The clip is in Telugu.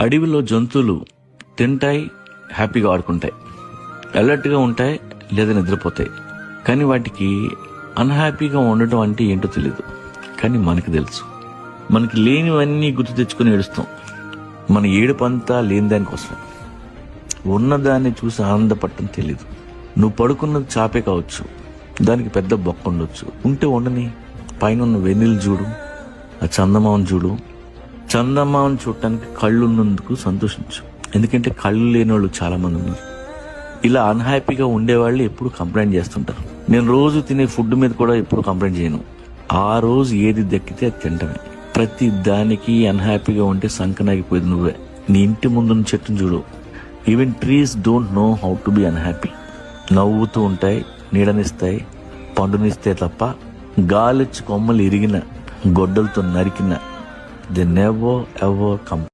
అడవిలో జంతువులు తింటాయి, హ్యాపీగా ఆడుకుంటాయి, అలర్ట్గా ఉంటాయి లేదా నిద్రపోతాయి. కానీ వాటికి అన్హ్యాపీగా ఉండటం అంటే ఏంటో తెలీదు. కానీ మనకు తెలుసు. మనకి లేనివన్నీ గుర్తు తెచ్చుకుని ఏడుస్తాం. మన ఏడుపంతా లేని దానికోసం. ఉన్నదాన్ని చూసి ఆనందపడటం తెలీదు. నువ్వు పడుకున్నది చాపే కావచ్చు, దానికి పెద్ద బొక్క ఉండొచ్చు. ఉంటే ఉండని. పైన ఉన్న వెన్నెలు చూడు, ఆ చందమామను చూడు. చందమామను చూడటానికి కళ్ళు ఉన్నందుకు సంతోషించు. ఎందుకంటే కళ్ళు లేని వాళ్ళు చాలా మంది ఉన్నారు. ఇలా అన్హ్యాపీగా ఉండేవాళ్ళు ఎప్పుడు కంప్లైంట్ చేస్తుంటారు. నేను రోజు తినే ఫుడ్ మీద కూడా ఎప్పుడు కంప్లైంట్ చేయను. ఆ రోజు ఏది దక్కితే అది తింటమే. ప్రతి దానికి అన్హ్యాపీగా ఉంటే సంకనాగిపోయేది నువ్వే. నీ ఇంటి ముందున్న చెట్టును చూడు. Even trees don't know how to be unhappy. నవ్వుతూ ఉంటాయి, నీడనిస్తాయి, పండునిస్తే తప్ప గాలిచ్చి కొమ్మలు ఇరిగిన, గొడ్డలతో నరికిన దే నెవర్ ఎవర్ కంప్లైంట్.